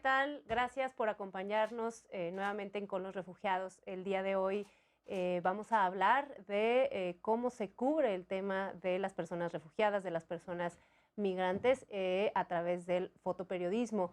tal? Gracias por acompañarnos nuevamente en Con los Refugiados. El día de hoy vamos a hablar de cómo se cubre el tema de las personas refugiadas, de las personas migrantes a través del fotoperiodismo.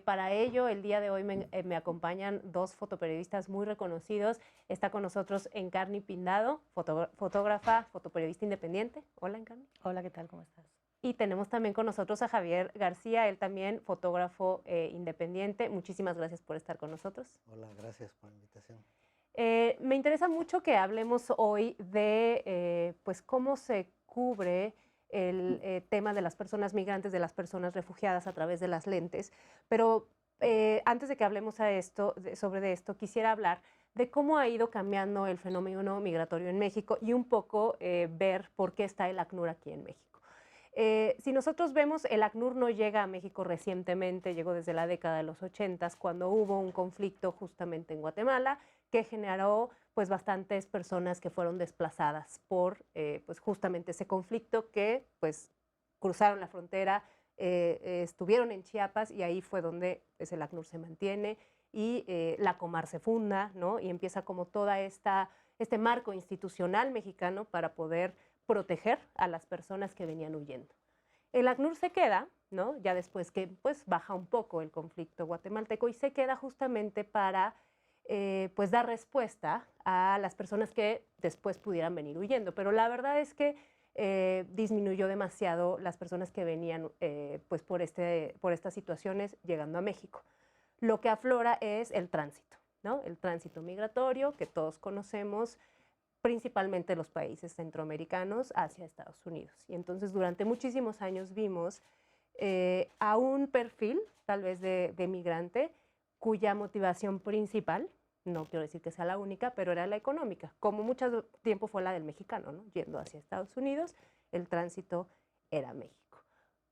Para ello, el día de hoy me acompañan dos fotoperiodistas muy reconocidos. Está con nosotros Encarni Pindado, fotógrafa, fotoperiodista independiente. Hola, Encarni. Hola, ¿qué tal? ¿Cómo estás? Y tenemos también con nosotros a Javier García, él también fotógrafo independiente. Muchísimas gracias por estar con nosotros. Hola, gracias por la invitación. Me interesa mucho que hablemos hoy de pues cómo se cubre el tema de las personas migrantes, de las personas refugiadas a través de las lentes, pero antes de que hablemos sobre esto, quisiera hablar de cómo ha ido cambiando el fenómeno migratorio en México y un poco ver por qué está el ACNUR aquí en México. Si nosotros vemos, el ACNUR no llega a México recientemente, llegó desde la década de los 80, cuando hubo un conflicto justamente en Guatemala que generó pues bastantes personas que fueron desplazadas por pues justamente ese conflicto, que pues cruzaron la frontera, estuvieron en Chiapas, y ahí fue donde pues, el ACNUR se mantiene y la Comar se funda, ¿no? Y empieza como toda este marco institucional mexicano para poder proteger a las personas que venían huyendo. El ACNUR se queda, ¿no? Ya después que pues baja un poco el conflicto guatemalteco, y se queda justamente para pues dar respuesta a las personas que después pudieran venir huyendo. Pero la verdad es que disminuyó demasiado las personas que venían pues por estas situaciones llegando a México. Lo que aflora es el tránsito, ¿no? El tránsito migratorio que todos conocemos, principalmente los países centroamericanos hacia Estados Unidos. Y entonces durante muchísimos años vimos a un perfil, tal vez de migrante, cuya motivación principal, no quiero decir que sea la única, pero era la económica, como mucho tiempo fue la del mexicano, ¿no? Yendo hacia Estados Unidos, el tránsito era México.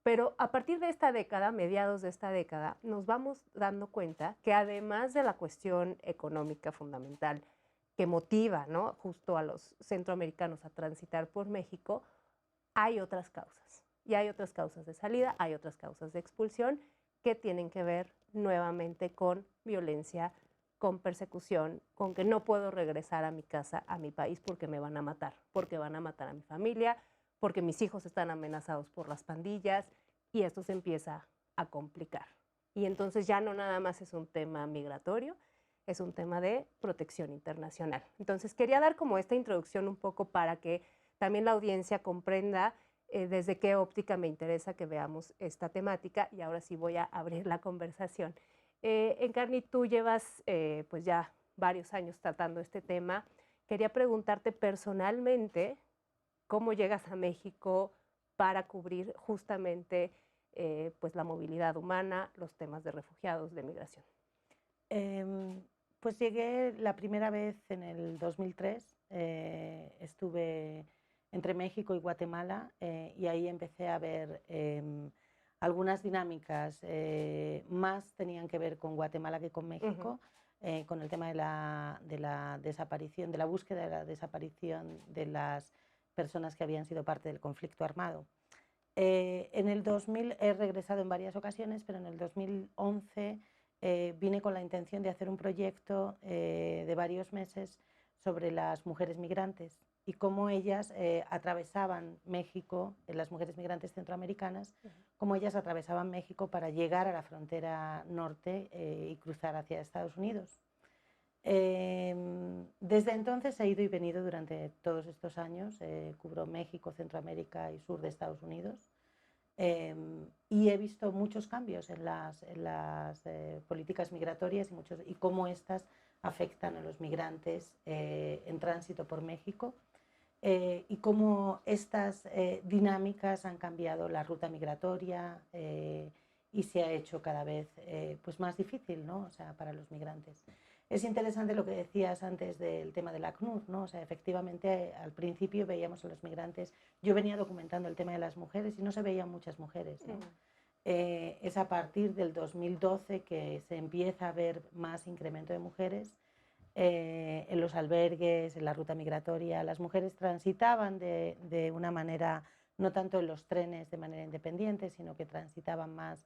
Pero a partir de esta década, mediados de esta década, nos vamos dando cuenta que además de la cuestión económica fundamental que motiva, ¿no?, justo a los centroamericanos a transitar por México, hay otras causas. Y hay otras causas de salida, hay otras causas de expulsión que tienen que ver nuevamente con violencia, con persecución, con que no puedo regresar a mi casa, a mi país, porque me van a matar, porque van a matar a mi familia, porque mis hijos están amenazados por las pandillas, y esto se empieza a complicar. Y entonces ya no nada más es un tema migratorio, es un tema de protección internacional. Entonces quería dar como esta introducción un poco para que también la audiencia comprenda desde qué óptica me interesa que veamos esta temática, y ahora sí voy a abrir la conversación. Encarni, tú llevas pues ya varios años tratando este tema. Quería preguntarte personalmente cómo llegas a México para cubrir justamente pues la movilidad humana, los temas de refugiados, de migración. Pues llegué la primera vez en el 2003, estuve entre México y Guatemala, y ahí empecé a ver algunas dinámicas, más tenían que ver con Guatemala que con México, con el tema de la desaparición, de la búsqueda de la desaparición de las personas que habían sido parte del conflicto armado. En el 2000 he regresado en varias ocasiones, pero en el 2011 vine con la intención de hacer un proyecto de varios meses sobre las mujeres migrantes y cómo ellas atravesaban México, las mujeres migrantes centroamericanas, cómo ellas atravesaban México para llegar a la frontera norte y cruzar hacia Estados Unidos. Desde entonces he ido y venido durante todos estos años, cubro México, Centroamérica y sur de Estados Unidos, y he visto muchos cambios en las políticas migratorias y cómo estas afectan a los migrantes en tránsito por México, y cómo estas dinámicas han cambiado la ruta migratoria y se ha hecho cada vez pues más difícil, ¿no? O sea, para los migrantes. Es interesante lo que decías antes del tema del ACNUR, ¿no? O sea, efectivamente al principio veíamos a los migrantes, yo venía documentando el tema de las mujeres y no se veían muchas mujeres, ¿no? Es a partir del 2012 que se empieza a ver más incremento de mujeres en los albergues, en la ruta migratoria. Las mujeres transitaban de una manera, no tanto en los trenes de manera independiente, sino que transitaban más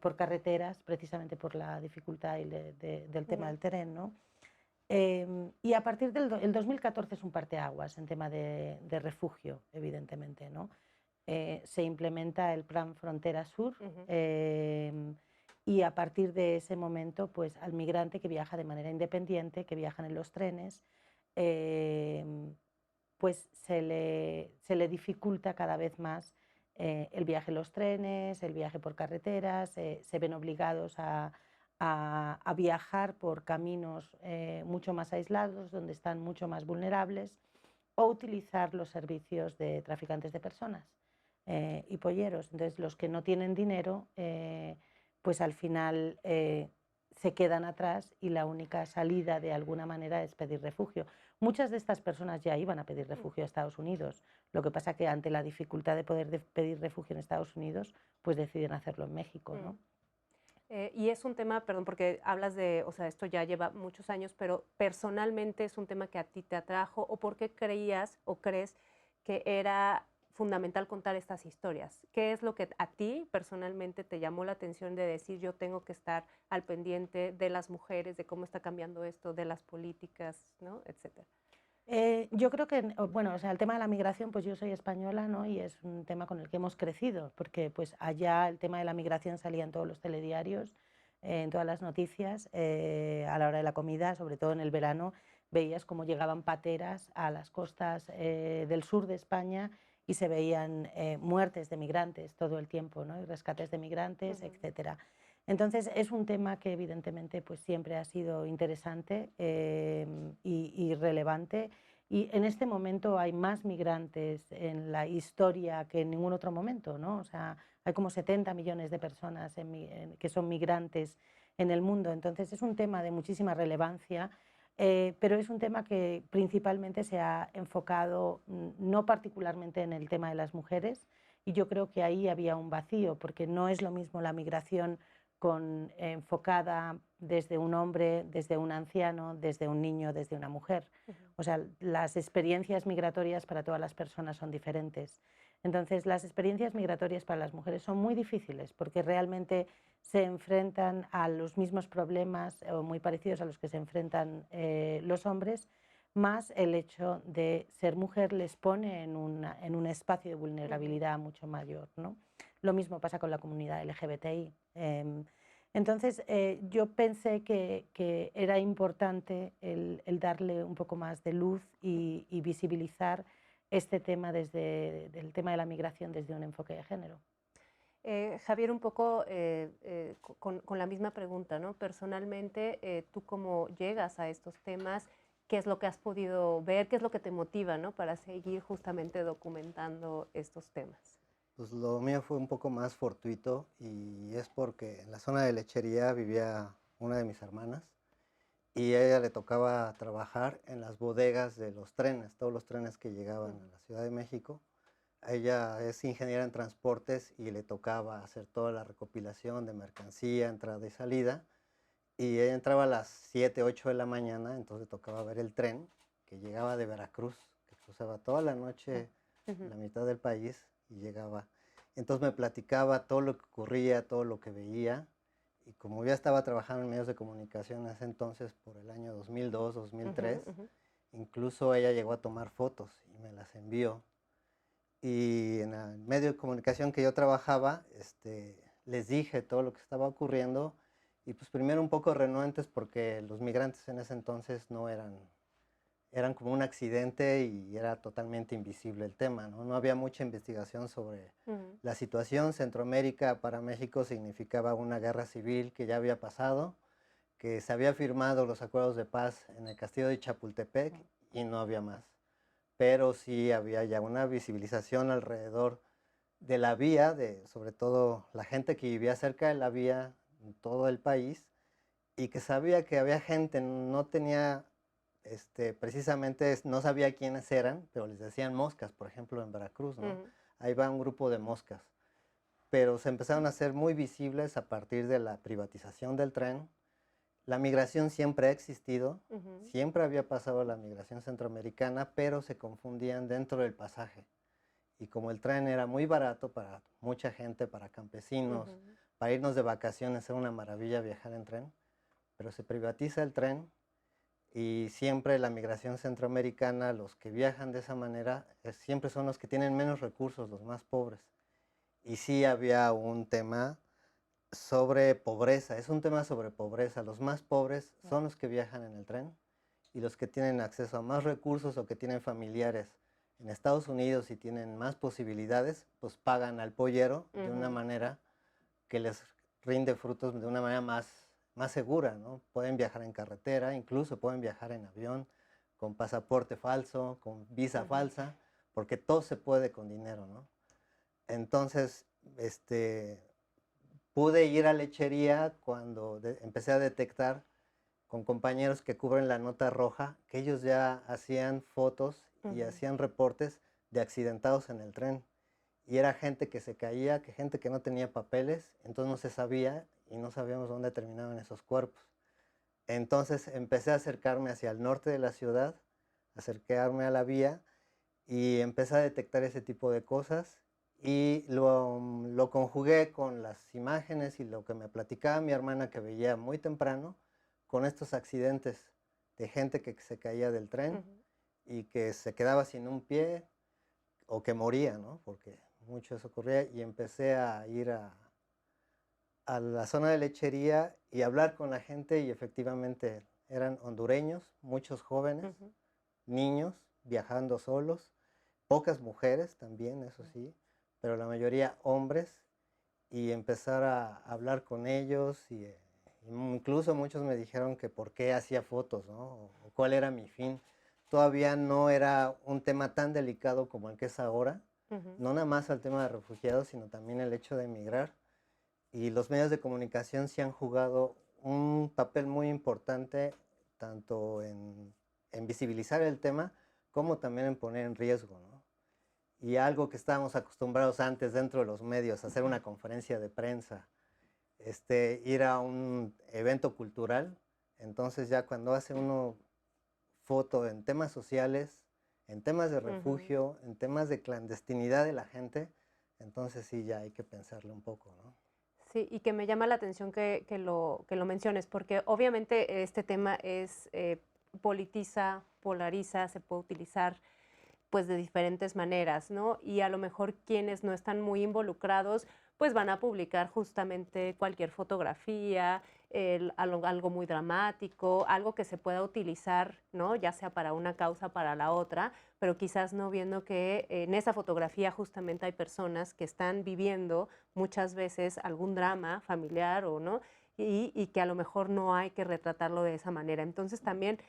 por carreteras, precisamente por la dificultad del tema del tren, ¿no? Y a partir el 2014 es un parteaguas en tema de refugio, evidentemente, ¿no? Se implementa el Plan Frontera Sur, y a partir de ese momento, pues al migrante que viaja de manera independiente, que viajan en los trenes, pues se le dificulta cada vez más el viaje en los trenes, el viaje por carreteras, se ven obligados a viajar por caminos mucho más aislados, donde están mucho más vulnerables, o utilizar los servicios de traficantes de personas y polleros. Entonces, los que no tienen dinero, pues al final se quedan atrás y la única salida de alguna manera es pedir refugio. Muchas de estas personas ya iban a pedir refugio a Estados Unidos. Lo que pasa que ante la dificultad de poder pedir refugio en Estados Unidos, pues deciden hacerlo en México, ¿no? Y es un tema, perdón, porque hablas de, o sea, esto ya lleva muchos años, pero personalmente es un tema que a ti te atrajo, o por qué creías o crees que era fundamental contar estas historias. ¿Qué es lo que a ti personalmente te llamó la atención de decir yo tengo que estar al pendiente de las mujeres, de cómo está cambiando esto, de las políticas, ¿no? Etcétera? Yo creo que, bueno, o sea, el tema de la migración, pues yo soy española, ¿no? Y es un tema con el que hemos crecido, porque pues allá el tema de la migración salía en todos los telediarios, en todas las noticias, a la hora de la comida, sobre todo en el verano, veías cómo llegaban pateras a las costas del sur de España y se veían muertes de migrantes todo el tiempo, ¿no? Y rescates de migrantes, etcétera. Entonces es un tema que evidentemente pues siempre ha sido interesante y relevante, y en este momento hay más migrantes en la historia que en ningún otro momento, ¿no? O sea, hay como 70 millones de personas que son migrantes en el mundo, entonces es un tema de muchísima relevancia, pero es un tema que principalmente se ha enfocado no particularmente en el tema de las mujeres, y yo creo que ahí había un vacío, porque no es lo mismo la migración enfocada desde un hombre, desde un anciano, desde un niño, desde una mujer. O sea, las experiencias migratorias para todas las personas son diferentes. Entonces, las experiencias migratorias para las mujeres son muy difíciles porque realmente se enfrentan a los mismos problemas o muy parecidos a los que se enfrentan los hombres, más el hecho de ser mujer les pone en un espacio de vulnerabilidad mucho mayor, ¿no? Lo mismo pasa con la comunidad LGBTI. Entonces, yo pensé que era importante el darle un poco más de luz y visibilizar este tema el tema de la migración desde un enfoque de género. Javier, un poco con la misma pregunta, ¿no? Personalmente, ¿tú cómo llegas a estos temas? ¿Qué es lo que has podido ver? ¿Qué es lo que te motiva, ¿no? Para seguir justamente documentando estos temas. Pues lo mío fue un poco más fortuito, y es porque en la zona de Lechería vivía una de mis hermanas y a ella le tocaba trabajar en las bodegas de los trenes, todos los trenes que llegaban a la Ciudad de México. Ella es ingeniera en transportes y le tocaba hacer toda la recopilación de mercancía, entrada y salida. Y ella entraba a las 7, 8 de la mañana, entonces tocaba ver el tren que llegaba de Veracruz, que cruzaba toda la noche la mitad del país y llegaba. Entonces me platicaba todo lo que ocurría, todo lo que veía. Y como ya estaba trabajando en medios de comunicación en ese entonces, por el año 2002, 2003, incluso ella llegó a tomar fotos y me las envió. Y en el medio de comunicación que yo trabajaba, les dije todo lo que estaba ocurriendo, y pues primero un poco renuentes porque los migrantes en ese entonces no eran como un accidente y era totalmente invisible el tema, ¿no? No había mucha investigación sobre la situación. Centroamérica para México significaba una guerra civil que ya había pasado, que se había firmado los acuerdos de paz en el castillo de Chapultepec y no había más. Pero sí había ya una visibilización alrededor de la vía, sobre todo la gente que vivía cerca de la vía en todo el país, y que sabía que había gente, no tenía, precisamente no sabía quiénes eran, pero les decían moscas, por ejemplo en Veracruz, ¿no? Ahí va un grupo de moscas. Pero se empezaron a hacer muy visibles a partir de la privatización del tren. La migración siempre ha existido, siempre había pasado la migración centroamericana, pero se confundían dentro del pasaje. Y como el tren era muy barato para mucha gente, para campesinos, para irnos de vacaciones era una maravilla viajar en tren, pero se privatiza el tren y siempre la migración centroamericana, los que viajan de esa manera, siempre son los que tienen menos recursos, los más pobres. Y sí había un tema sobre pobreza, es un tema sobre pobreza. Los más pobres son los que viajan en el tren y los que tienen acceso a más recursos o que tienen familiares en Estados Unidos y tienen más posibilidades, pues pagan al pollero de una manera que les rinde frutos de una manera más segura, ¿no? Pueden viajar en carretera, incluso pueden viajar en avión, con pasaporte falso, con visa falsa, porque todo se puede con dinero, ¿no? Entonces, pude ir a lechería cuando empecé a detectar con compañeros que cubren la nota roja, que ellos ya hacían fotos y hacían reportes de accidentados en el tren. Y era gente que se caía, que gente que no tenía papeles, entonces no se sabía y no sabíamos dónde terminaban esos cuerpos. Entonces empecé a acercarme hacia el norte de la ciudad, acercarme a la vía y empecé a detectar ese tipo de cosas y lo conjugué con las imágenes y lo que me platicaba mi hermana que veía muy temprano con estos accidentes de gente que se caía del tren y que se quedaba sin un pie o que moría, ¿no? Porque mucho eso ocurría y empecé a ir a la zona de lechería y hablar con la gente y efectivamente eran hondureños, muchos jóvenes, niños viajando solos, pocas mujeres también, eso sí, pero la mayoría hombres y empezar a hablar con ellos y incluso muchos me dijeron que por qué hacía fotos, ¿no? O cuál era mi fin. Todavía no era un tema tan delicado como el que es ahora, no nada más el tema de refugiados, sino también el hecho de emigrar. Y los medios de comunicación sí han jugado un papel muy importante tanto en visibilizar el tema como también en poner en riesgo, ¿no? Y algo que estábamos acostumbrados antes dentro de los medios, hacer una conferencia de prensa, ir a un evento cultural, entonces ya cuando hace uno foto en temas sociales, en temas de refugio, en temas de clandestinidad de la gente, entonces sí ya hay que pensarle un poco, ¿no? Sí, y que me llama la atención que lo menciones, porque obviamente este tema es politiza, polariza, se puede utilizar pues de diferentes maneras, ¿no? Y a lo mejor quienes no están muy involucrados, pues van a publicar justamente cualquier fotografía, algo muy dramático, algo que se pueda utilizar, ¿no? Ya sea para una causa, para la otra, pero quizás no viendo que en esa fotografía justamente hay personas que están viviendo muchas veces algún drama familiar o no, y que a lo mejor no hay que retratarlo de esa manera. Entonces también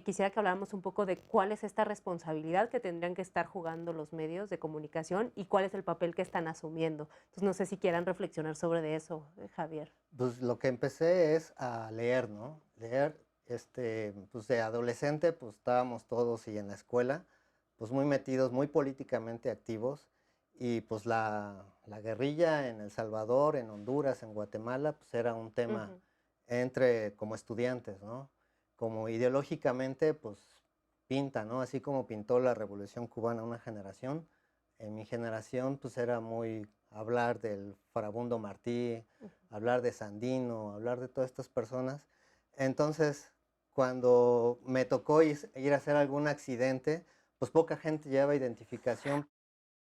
quisiera que habláramos un poco de cuál es esta responsabilidad que tendrían que estar jugando los medios de comunicación y cuál es el papel que están asumiendo. Entonces, no sé si quieran reflexionar sobre de eso, Javier. Pues lo que empecé es a leer, ¿no? Leer, pues de adolescente, pues estábamos todos y en la escuela, pues muy metidos, muy políticamente activos, y pues la guerrilla en El Salvador, en Honduras, en Guatemala, pues era un tema entre como estudiantes, ¿no? Como ideológicamente, pues pinta, ¿no? Así como pintó la Revolución Cubana una generación, en mi generación pues era muy hablar del Farabundo Martí, hablar de Sandino, hablar de todas estas personas. Entonces, cuando me tocó ir a hacer algún accidente, pues poca gente llevaba identificación.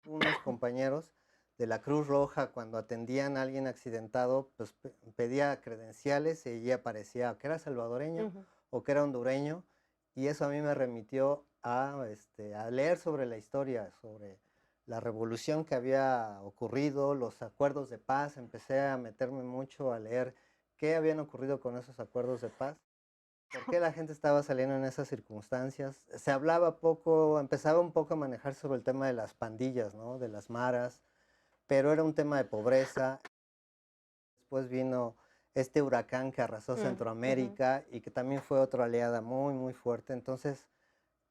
Unos compañeros de la Cruz Roja, cuando atendían a alguien accidentado, pues pedía credenciales y ella aparecía que era salvadoreño o que era hondureño, y eso a mí me remitió a leer sobre la historia, sobre la revolución que había ocurrido, los acuerdos de paz. Empecé a meterme mucho a leer qué habían ocurrido con esos acuerdos de paz, por qué la gente estaba saliendo en esas circunstancias. Se hablaba poco, empezaba un poco a manejar sobre el tema de las pandillas, ¿no? De las maras, pero era un tema de pobreza. Después vino este huracán que arrasó Centroamérica y que también fue otra oleada muy, muy fuerte. Entonces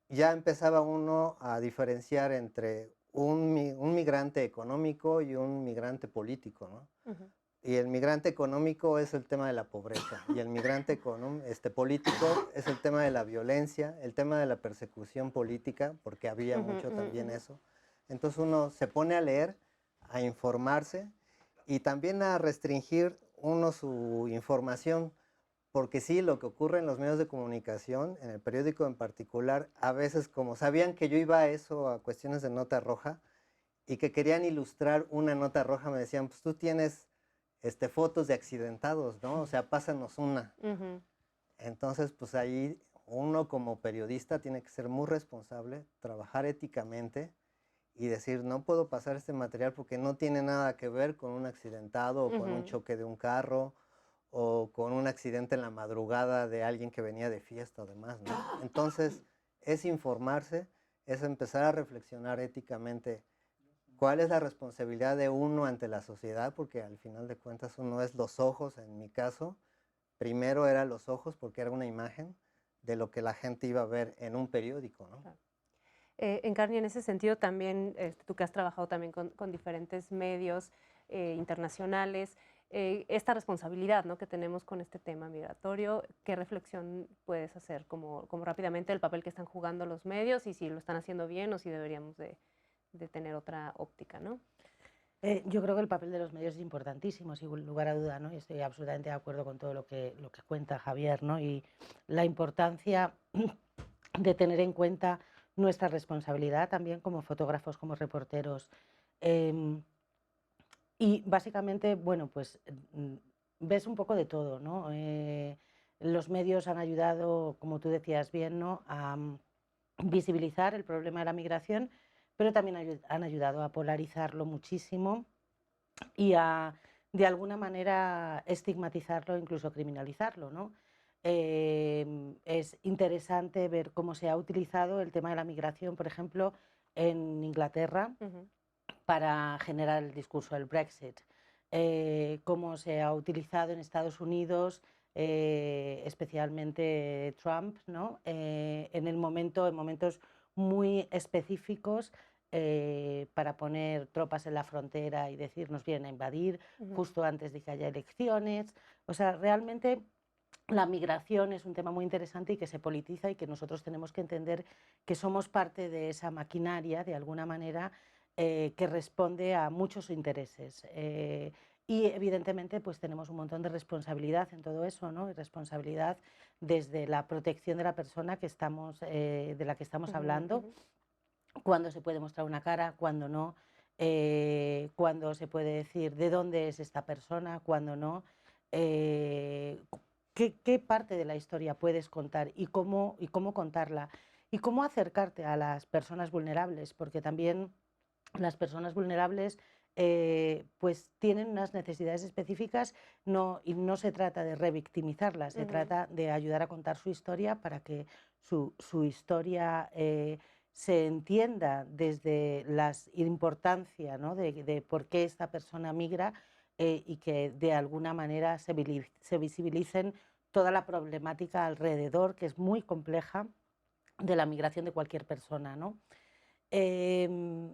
ya empezaba uno a diferenciar entre un migrante económico y un migrante político, ¿no? Y el migrante económico es el tema de la pobreza y el migrante político es el tema de la violencia, el tema de la persecución política, porque había mucho también eso. Entonces uno se pone a leer, a informarse y también a restringir uno su información, porque sí, lo que ocurre en los medios de comunicación, en el periódico en particular, a veces como sabían que yo iba a eso, a cuestiones de nota roja, y que querían ilustrar una nota roja, me decían, pues tú tienes fotos de accidentados, ¿no? O sea, pásanos una. Entonces, pues ahí uno como periodista tiene que ser muy responsable, trabajar éticamente y decir, no puedo pasar este material porque no tiene nada que ver con un accidentado o con un choque de un carro o con un accidente en la madrugada de alguien que venía de fiesta o demás, ¿no? Entonces, es informarse, es empezar a reflexionar éticamente cuál es la responsabilidad de uno ante la sociedad, porque al final de cuentas uno es los ojos, en mi caso, primero eran los ojos porque era una imagen de lo que la gente iba a ver en un periódico, ¿no? Claro. Encarni, en ese sentido también, tú que has trabajado también con diferentes medios internacionales, esta responsabilidad, ¿no?, que tenemos con este tema migratorio, ¿qué reflexión puedes hacer como rápidamente el papel que están jugando los medios y si lo están haciendo bien o si deberíamos de tener otra óptica, ¿no? Yo creo que el papel de los medios es importantísimo, sin lugar a duda, ¿no? Y estoy absolutamente de acuerdo con todo lo que cuenta Javier, ¿no? Y la importancia de tener en cuenta nuestra responsabilidad también como fotógrafos, como reporteros. Y básicamente, bueno, pues ves un poco de todo, ¿no? Los medios han ayudado, como tú decías bien, ¿no?, a visibilizar el problema de la migración, pero también han ayudado a polarizarlo muchísimo y a, de alguna manera, estigmatizarlo, incluso criminalizarlo, ¿no? Es interesante ver cómo se ha utilizado el tema de la migración, por ejemplo, en Inglaterra, para generar el discurso del Brexit, cómo se ha utilizado en Estados Unidos, especialmente Trump, ¿no? En momentos muy específicos, para poner tropas en la frontera y decir nos vienen a invadir justo antes de que haya elecciones. O sea, realmente la migración es un tema muy interesante y que se politiza y que nosotros tenemos que entender que somos parte de esa maquinaria, de alguna manera, que responde a muchos intereses. Y evidentemente pues tenemos un montón de responsabilidad en todo eso, ¿no? Y responsabilidad desde la protección de la persona que estamos, de la que estamos hablando, cuándo se puede mostrar una cara, cuándo no, cuándo se puede decir de dónde es esta persona, cuándo no, qué parte de la historia puedes contar y cómo contarla, y cómo acercarte a las personas vulnerables, porque también las personas vulnerables pues tienen unas necesidades específicas, y no se trata de revictimizarlas, se trata de ayudar a contar su historia para que su historia se entienda desde la importancia, ¿no?, de por qué esta persona migra, y que de alguna manera se visibilicen toda la problemática alrededor, que es muy compleja, de la migración de cualquier persona, ¿no?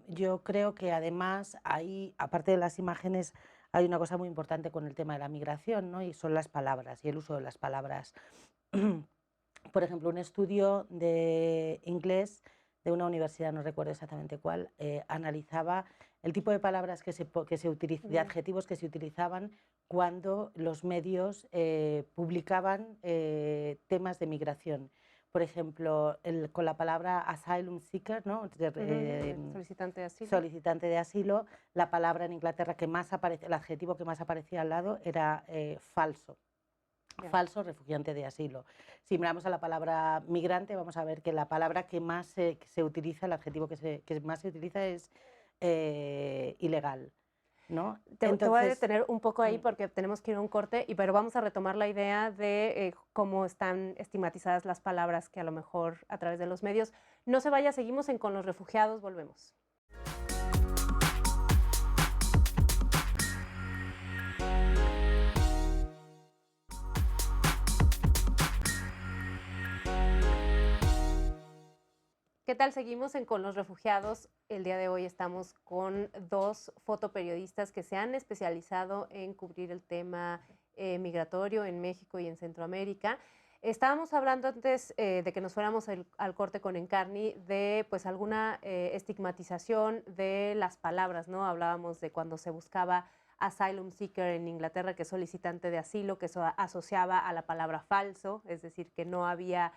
Yo creo que además ahí, aparte de las imágenes, hay una cosa muy importante con el tema de la migración, ¿no?, y son las palabras y el uso de las palabras. Por ejemplo, un estudio de inglés de una universidad, no recuerdo exactamente cuál, analizaba el tipo de palabras de adjetivos que se utilizaban cuando los medios publicaban temas de migración. Por ejemplo, con la palabra asylum seeker, ¿no?, solicitante de asilo. Solicitante de asilo, la palabra en Inglaterra que más aparece, el adjetivo que más aparecía al lado era falso. Falso refugiante de asilo. Si miramos a la palabra migrante, vamos a ver que la palabra que más se utiliza, el adjetivo que más se utiliza es ilegal, ¿no? Te voy a detener un poco ahí porque tenemos que ir a un corte, pero vamos a retomar la idea de cómo están estigmatizadas las palabras que a lo mejor a través de los medios. No se vaya, seguimos en Con los Refugiados, volvemos. ¿Qué tal? Seguimos en Con los Refugiados. El día de hoy estamos con dos fotoperiodistas que se han especializado en cubrir el tema migratorio en México y en Centroamérica. Estábamos hablando antes de que nos fuéramos al corte con Encarni de pues alguna estigmatización de las palabras, ¿no? Hablábamos de cuando se buscaba asylum seeker en Inglaterra, que es solicitante de asilo, que eso asociaba a la palabra falso, es decir, que no había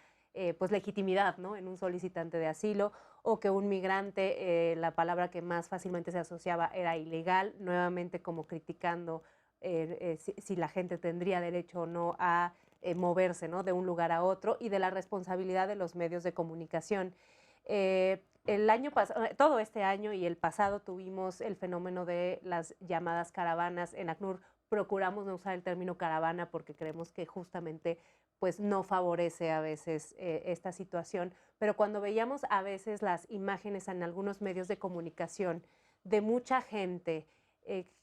pues legitimidad, ¿no?, en un solicitante de asilo, o que un migrante, la palabra que más fácilmente se asociaba era ilegal, nuevamente como criticando si la gente tendría derecho o no a moverse, ¿no?, de un lugar a otro, y de la responsabilidad de los medios de comunicación. El año pasado, todo este año y el pasado tuvimos el fenómeno de las llamadas caravanas. En ACNUR procuramos no usar el término caravana porque creemos que justamente pues no favorece a veces esta situación, pero cuando veíamos a veces las imágenes en algunos medios de comunicación de mucha gente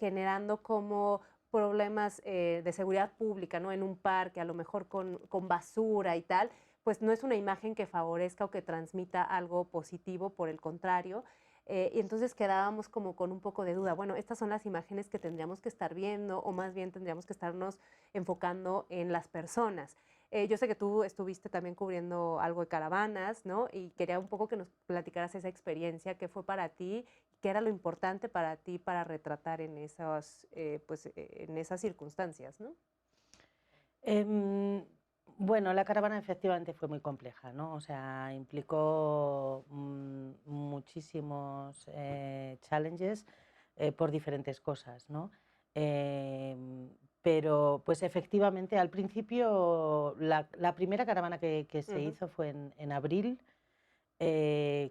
generando como problemas de seguridad pública, ¿no?, en un parque, a lo mejor con basura y tal, pues no es una imagen que favorezca o que transmita algo positivo, por el contrario. Y entonces quedábamos como con un poco de duda. Bueno, estas son las imágenes que tendríamos que estar viendo, o más bien tendríamos que estarnos enfocando en las personas. Yo sé que tú estuviste también cubriendo algo de caravanas, ¿no? Y quería un poco que nos platicaras esa experiencia, qué fue para ti, qué era lo importante para ti para retratar en en esas circunstancias, ¿no? Em, bueno, la caravana efectivamente fue muy compleja, ¿no? O sea, implicó muchísimos challenges por diferentes cosas, ¿no? Em, pero pues efectivamente al principio la primera caravana que se hizo fue en abril,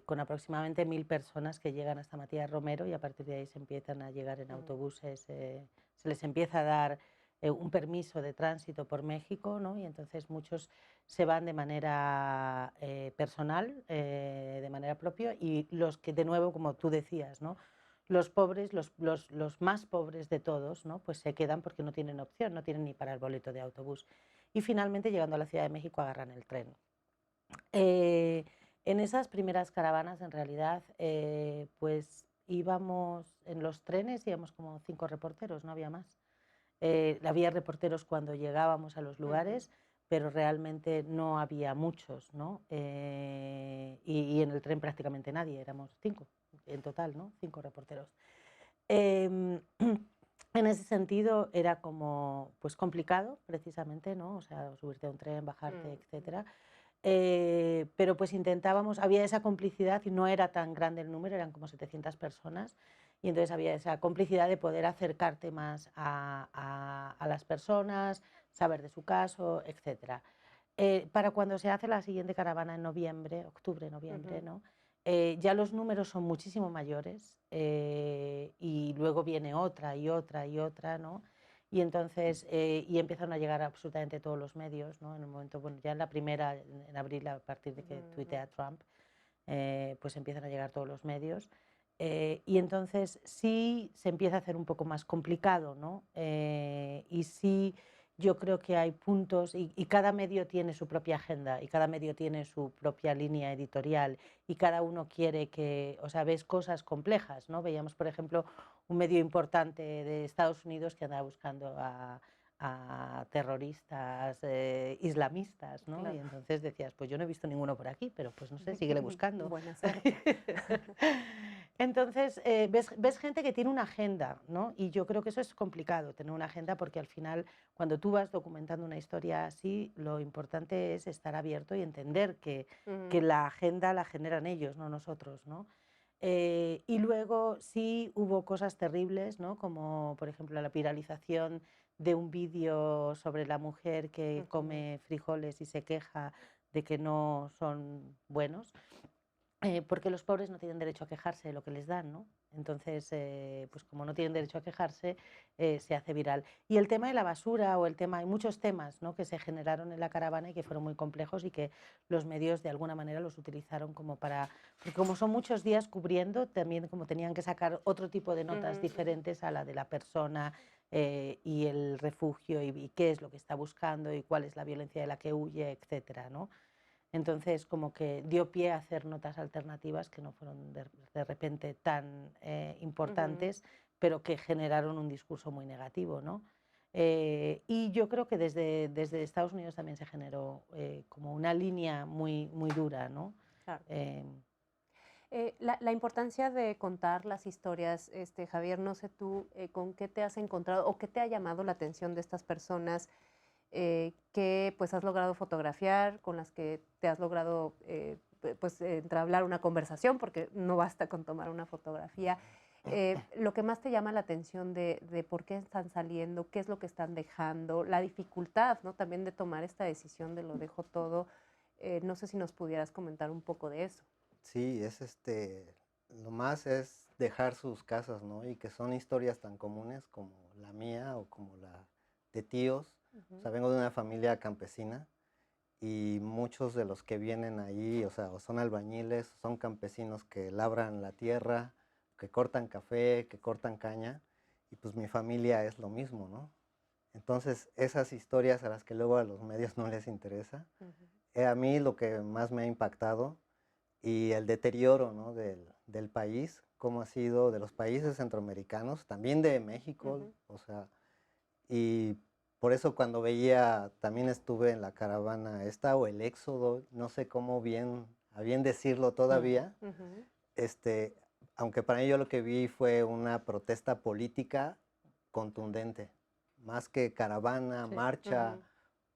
con aproximadamente 1000 personas que llegan hasta Matías Romero, y a partir de ahí se empiezan a llegar en autobuses, se les empieza a dar un permiso de tránsito por México, ¿no? Y entonces muchos se van de manera personal, de manera propia, y los que, de nuevo, como tú decías, ¿no?, los pobres, los más pobres de todos, ¿no?, pues se quedan porque no tienen opción, no tienen ni para el boleto de autobús. Y finalmente, llegando a la Ciudad de México, agarran el tren. En esas primeras caravanas, en realidad, pues íbamos en los trenes, íbamos como 5 reporteros, no había más. Había reporteros cuando llegábamos a los lugares, pero realmente no había muchos, ¿no? Y en el tren prácticamente nadie, éramos 5 en total, ¿no? 5 reporteros. Em, en ese sentido era como pues complicado, precisamente, ¿no? O sea, subirte a un tren, bajarte, etcétera. Pero pues intentábamos, había esa complicidad, y no era tan grande el número, eran como 700 personas, y entonces había esa complicidad de poder acercarte más a las personas, saber de su caso, etc. Para cuando se hace la siguiente caravana en noviembre, octubre, noviembre, ¿no?, ya los números son muchísimo mayores, y luego viene otra y otra y otra, ¿no? Y entonces, y empiezan a llegar absolutamente todos los medios, ¿no? En el momento, bueno, ya en la primera, en abril, a partir de que tuitea Trump, pues empiezan a llegar todos los medios. Y entonces sí se empieza a hacer un poco más complicado, ¿no? Y sí, yo creo que hay puntos, y cada medio tiene su propia agenda, y cada medio tiene su propia línea editorial, y cada uno quiere que, o sea, ves cosas complejas, ¿no? Veíamos, por ejemplo, un medio importante de Estados Unidos que andaba buscando a terroristas islamistas, ¿no? Claro. Y entonces decías, pues yo no he visto ninguno por aquí, pero pues no sé, síguele buscando. Buena suerte. Entonces, ves gente que tiene una agenda, ¿no? Y yo creo que eso es complicado, tener una agenda, porque al final, cuando tú vas documentando una historia así, lo importante es estar abierto y entender que la agenda la generan ellos, no nosotros, ¿no? Y luego sí hubo cosas terribles, ¿no?, como por ejemplo la viralización de un vídeo sobre la mujer que come frijoles y se queja de que no son buenos, porque los pobres no tienen derecho a quejarse de lo que les dan, ¿no? Entonces, pues como no tienen derecho a quejarse, se hace viral. Y el tema de la basura, o el tema, hay muchos temas, ¿no?, que se generaron en la caravana y que fueron muy complejos, y que los medios de alguna manera los utilizaron como para, porque como son muchos días cubriendo, también como tenían que sacar otro tipo de notas diferentes a la de la persona, y el refugio, y qué es lo que está buscando, y cuál es la violencia de la que huye, etcétera, ¿no? Entonces, como que dio pie a hacer notas alternativas que no fueron de repente tan importantes, pero que generaron un discurso muy negativo, ¿no? Y yo creo que desde Estados Unidos también se generó como una línea muy, muy dura, ¿no? Claro. La importancia de contar las historias, Javier, no sé tú con qué te has encontrado o qué te ha llamado la atención de estas personas que pues has logrado fotografiar, con las que te has logrado pues entablar una conversación, porque no basta con tomar una fotografía. Lo que más te llama la atención de por qué están saliendo, qué es lo que están dejando, la dificultad, ¿no? También de tomar esta decisión de lo dejo todo. No sé si nos pudieras comentar un poco de eso. Sí, lo más es dejar sus casas, ¿no? Y que son historias tan comunes como la mía o como la de tíos. O sea, vengo de una familia campesina y muchos de los que vienen ahí, o sea, o son albañiles, o son campesinos que labran la tierra, que cortan café, que cortan caña, y pues mi familia es lo mismo, ¿no? Entonces, esas historias a las que luego a los medios no les interesa, a mí lo que más me ha impactado y el deterioro, ¿no? del país, cómo ha sido de los países centroamericanos, también de México, o sea, y por eso cuando veía, también estuve en la caravana esta o el éxodo, no sé cómo a bien decirlo todavía, este, aunque para mí yo lo que vi fue una protesta política contundente, más que caravana, Sí. marcha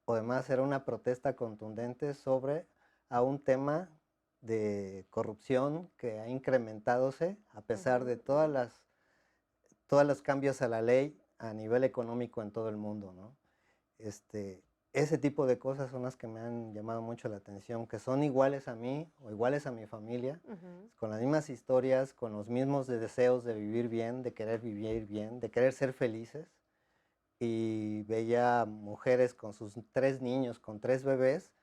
o demás, era una protesta contundente sobre a un tema de corrupción que ha incrementadose a pesar de todos los cambios a la ley a nivel económico en todo el mundo, ¿no? Ese tipo de cosas son las que me han llamado mucho la atención, que son iguales a mí o iguales a mi familia, con las mismas historias, con los mismos deseos de vivir bien, de querer vivir bien, de querer ser felices. Y veía mujeres con sus 3 niños, con 3 bebés,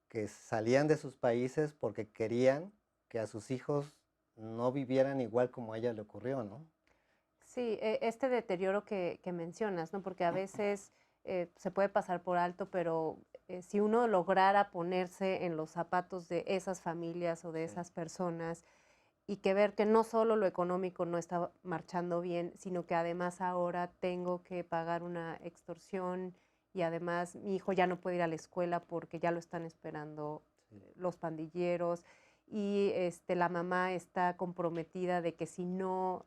que salían de sus países porque querían que a sus hijos no vivieran igual como a ella le ocurrió, ¿no? Sí, este deterioro que mencionas, ¿no? Porque a veces se puede pasar por alto, pero si uno lograra ponerse en los zapatos de esas familias o de Sí. esas personas y que ver que no solo lo económico no está marchando bien, sino que además ahora tengo que pagar una extorsión y además mi hijo ya no puede ir a la escuela porque ya lo están esperando Sí. los pandilleros y la mamá está comprometida de que si no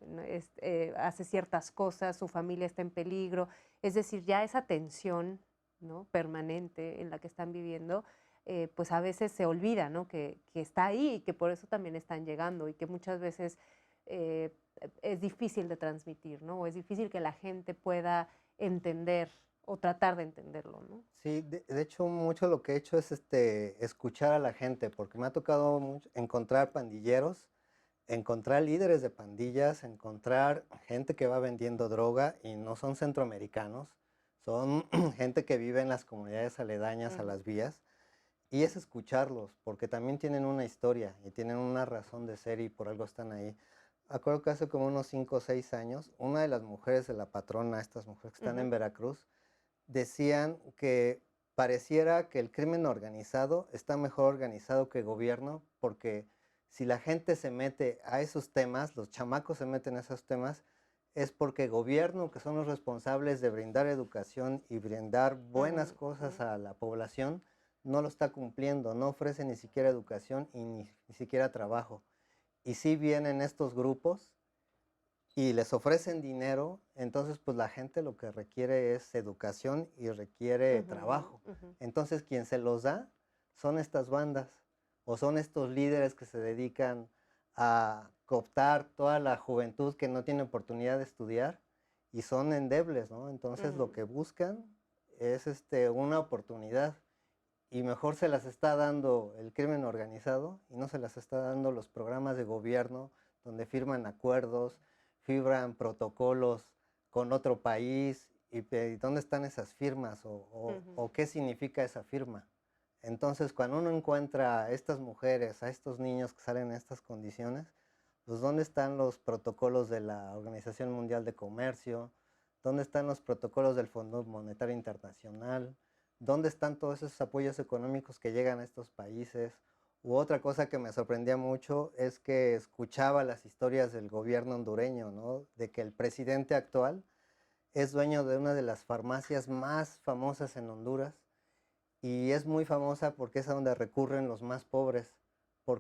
hace ciertas cosas, su familia está en peligro. Es decir, ya esa tensión, ¿no? permanente en la que están viviendo, pues a veces se olvida, ¿no? que está ahí y que por eso también están llegando y que muchas veces eh, es difícil de transmitir, ¿no? O es difícil que la gente pueda entender o tratar de entenderlo, ¿no? Sí, de hecho mucho lo que he hecho es escuchar a la gente, porque me ha tocado encontrar pandilleros, encontrar líderes de pandillas, encontrar gente que va vendiendo droga y no son centroamericanos, son gente que vive en las comunidades aledañas a las vías. Y es escucharlos, porque también tienen una historia y tienen una razón de ser y por algo están ahí. Acuerdo que hace como unos 5 o 6 años, una de las mujeres de la patrona, estas mujeres que están en Veracruz, decían que pareciera que el crimen organizado está mejor organizado que el gobierno, porque si la gente se mete a esos temas, los chamacos se meten a esos temas, es porque el gobierno, que son los responsables de brindar educación y brindar buenas cosas a la población, no lo está cumpliendo, no ofrece ni siquiera educación y ni siquiera trabajo. Y si vienen estos grupos y les ofrecen dinero, entonces pues la gente lo que requiere es educación y requiere trabajo. Entonces quien se los da son estas bandas o son estos líderes que se dedican a cooptar toda la juventud que no tiene oportunidad de estudiar y son endebles, ¿no? Entonces lo que buscan es una oportunidad y mejor se las está dando el crimen organizado y no se las está dando los programas de gobierno donde firman acuerdos, firman protocolos con otro país y dónde están esas firmas o qué significa esa firma. Entonces, cuando uno encuentra a estas mujeres, a estos niños que salen en estas condiciones, pues ¿dónde están los protocolos de la Organización Mundial de Comercio? ¿Dónde están los protocolos del Fondo Monetario Internacional? ¿Dónde están todos esos apoyos económicos que llegan a estos países? U otra cosa que me sorprendía mucho es que escuchaba las historias del gobierno hondureño, ¿no? De que el presidente actual es dueño de una de las farmacias más famosas en Honduras y es muy famosa porque es a donde recurren los más pobres,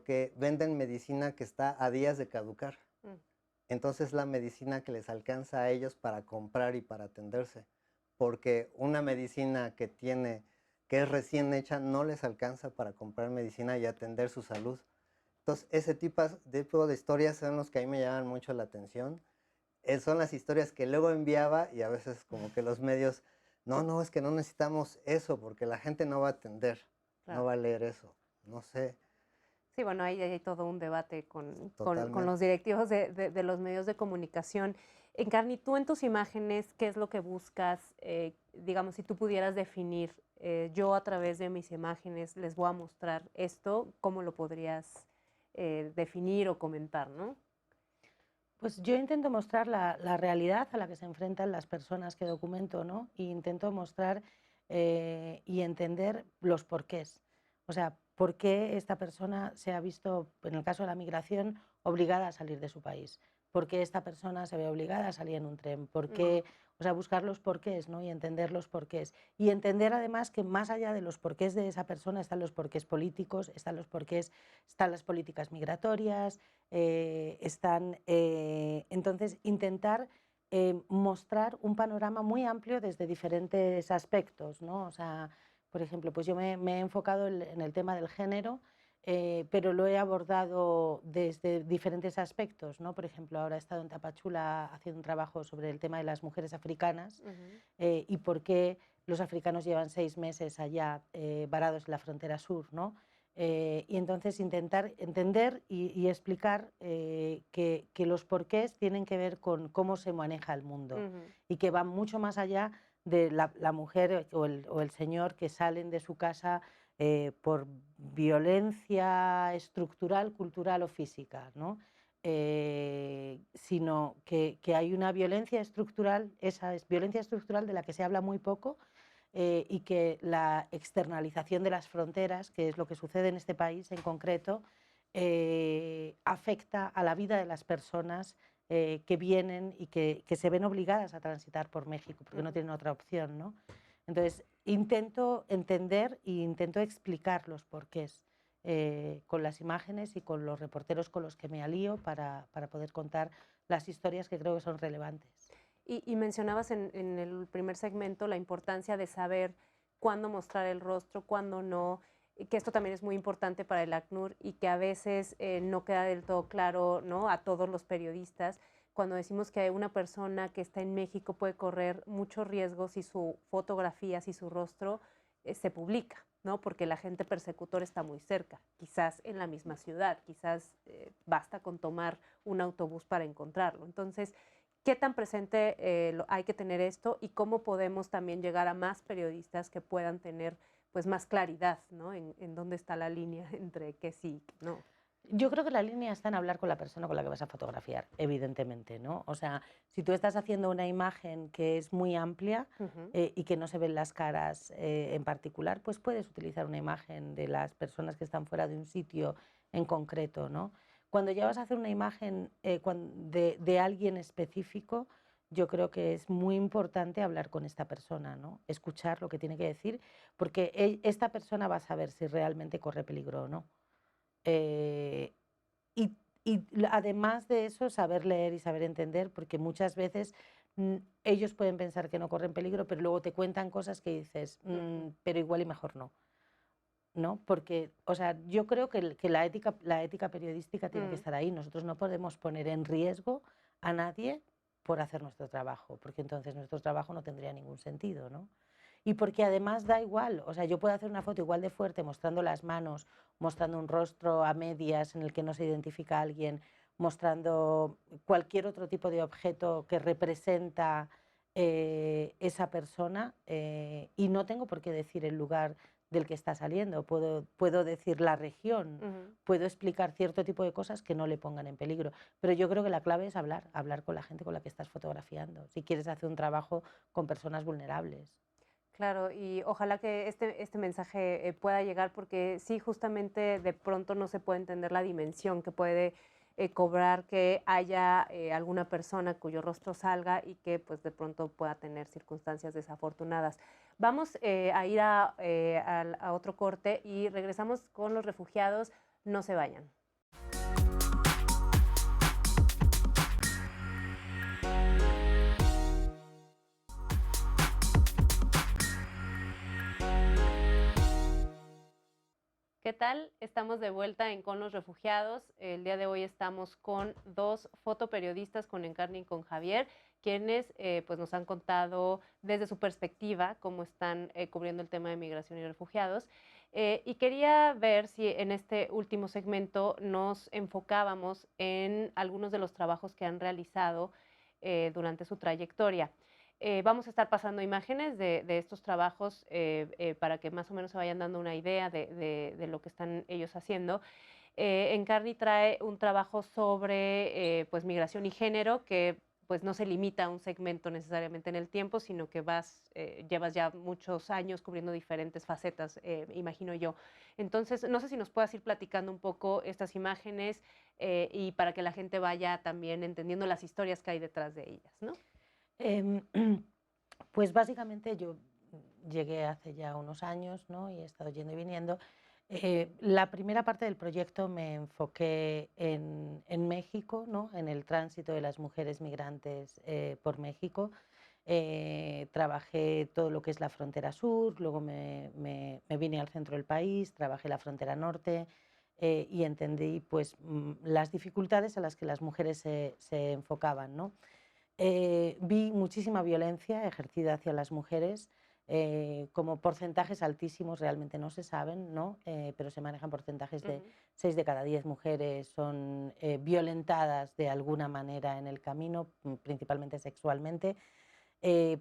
porque venden medicina que está a días de caducar. Mm. Entonces la medicina que les alcanza a ellos para comprar y para atenderse, porque una medicina que es recién hecha, no les alcanza para comprar medicina y atender su salud. Entonces, ese tipo de historias son los que a mí me llaman mucho la atención. Son las historias que luego enviaba y a veces como que los medios, no, es que no necesitamos eso porque la gente no va a atender, no Claro. va a leer eso, no sé, Sí, bueno, ahí hay todo un debate con totalmente. los directivos de los medios de comunicación. Encarni, tú en tus imágenes, ¿qué es lo que buscas? Digamos, si tú pudieras definir, yo a través de mis imágenes les voy a mostrar esto, ¿cómo lo podrías definir o comentar, no? Pues yo intento mostrar la realidad a la que se enfrentan las personas que documento, ¿no? Y intento mostrar y entender los porqués. O sea, por qué esta persona se ha visto, en el caso de la migración, obligada a salir de su país. ¿Por qué esta persona se ve obligada a salir en un tren? ¿Por qué? O sea, buscar los porqués, ¿no? Y entender los porqués. Y entender además que más allá de los porqués de esa persona están los porqués políticos, están los porqués, están las políticas migratorias, entonces intentar mostrar un panorama muy amplio desde diferentes aspectos, ¿no? O sea, por ejemplo, pues yo me he enfocado en el tema del género, pero lo he abordado desde diferentes aspectos, ¿no? Por ejemplo, ahora he estado en Tapachula haciendo un trabajo sobre el tema de las mujeres africanas y por qué los africanos llevan 6 meses allá varados en la frontera sur, ¿no? Y entonces intentar entender y explicar que los porqués tienen que ver con cómo se maneja el mundo y que va mucho más allá de la mujer o el señor que salen de su casa por violencia estructural, cultural o física, ¿no? Sino que hay una violencia estructural, esa es violencia estructural de la que se habla muy poco, y que la externalización de las fronteras, que es lo que sucede en este país en concreto, afecta a la vida de las personas que vienen y que se ven obligadas a transitar por México, porque no tienen otra opción, ¿no? Entonces, intento entender e intento explicar los porqués con las imágenes y con los reporteros con los que me alío para poder contar las historias que creo que son relevantes. Y mencionabas en el primer segmento la importancia de saber cuándo mostrar el rostro, cuándo no, y que esto también es muy importante para el ACNUR y que a veces no queda del todo claro, ¿no? A todos los periodistas, cuando decimos que una persona que está en México puede correr muchos riesgos si su fotografía, si su rostro se publica, ¿no? Porque el agente persecutor está muy cerca, quizás en la misma ciudad, quizás basta con tomar un autobús para encontrarlo. Entonces, ¿qué tan presente hay que tener esto y cómo podemos también llegar a más periodistas que puedan tener pues más claridad, ¿no? En dónde está la línea entre que sí y que no? Yo creo que la línea está en hablar con la persona con la que vas a fotografiar, evidentemente, ¿no? O sea, si tú estás haciendo una imagen que es muy amplia y que no se ven las caras en particular, pues puedes utilizar una imagen de las personas que están fuera de un sitio en concreto, ¿no? Cuando ya vas a hacer una imagen de alguien específico, yo creo que es muy importante hablar con esta persona, ¿no? Escuchar lo que tiene que decir, porque esta persona va a saber si realmente corre peligro o no. Eh, además de eso, saber leer y saber entender, porque muchas veces ellos pueden pensar que no corren peligro, pero luego te cuentan cosas que dices, pero igual y mejor no. ¿No? Porque, o sea, yo creo que la ética periodística tiene que estar ahí. Nosotros no podemos poner en riesgo a nadie por hacer nuestro trabajo, porque entonces nuestro trabajo no tendría ningún sentido, ¿no? Y porque además da igual, o sea, yo puedo hacer una foto igual de fuerte mostrando las manos, mostrando un rostro a medias en el que no se identifica a alguien, mostrando cualquier otro tipo de objeto que representa esa persona y no tengo por qué decir el lugar del que está saliendo, puedo decir la región, puedo explicar cierto tipo de cosas que no le pongan en peligro, pero yo creo que la clave es hablar con la gente con la que estás fotografiando, si quieres hacer un trabajo con personas vulnerables. Claro, y ojalá que este mensaje pueda llegar porque sí, justamente de pronto no se puede entender la dimensión que puede cobrar que haya alguna persona cuyo rostro salga y que pues de pronto pueda tener circunstancias desafortunadas. Vamos a ir a otro corte y regresamos con los refugiados. No se vayan. ¿Qué tal? Estamos de vuelta en Con los Refugiados. El día de hoy estamos con dos fotoperiodistas, con Encarni y con Javier, quienes pues nos han contado desde su perspectiva cómo están cubriendo el tema de migración y refugiados. Y quería ver si en este último segmento nos enfocábamos en algunos de los trabajos que han realizado durante su trayectoria. Vamos a estar pasando imágenes de estos trabajos para que más o menos se vayan dando una idea de lo que están ellos haciendo. Encarni trae un trabajo sobre pues, migración y género que pues, no se limita a un segmento necesariamente en el tiempo, sino que llevas ya muchos años cubriendo diferentes facetas, imagino yo. Entonces, no sé si nos puedas ir platicando un poco estas imágenes y para que la gente vaya también entendiendo las historias que hay detrás de ellas, ¿no? Pues básicamente yo llegué hace ya unos años, ¿no? Y he estado yendo y viniendo. La primera parte del proyecto me enfoqué en México, ¿no? En el tránsito de las mujeres migrantes por México. Trabajé todo lo que es la frontera sur, luego me vine al centro del país, trabajé la frontera norte y entendí pues, las dificultades a las que las mujeres se enfocaban, ¿no? Vi muchísima violencia ejercida hacia las mujeres, como porcentajes altísimos realmente no se saben, ¿no? Pero se manejan porcentajes de 6 de cada 10 mujeres son violentadas de alguna manera en el camino, principalmente sexualmente,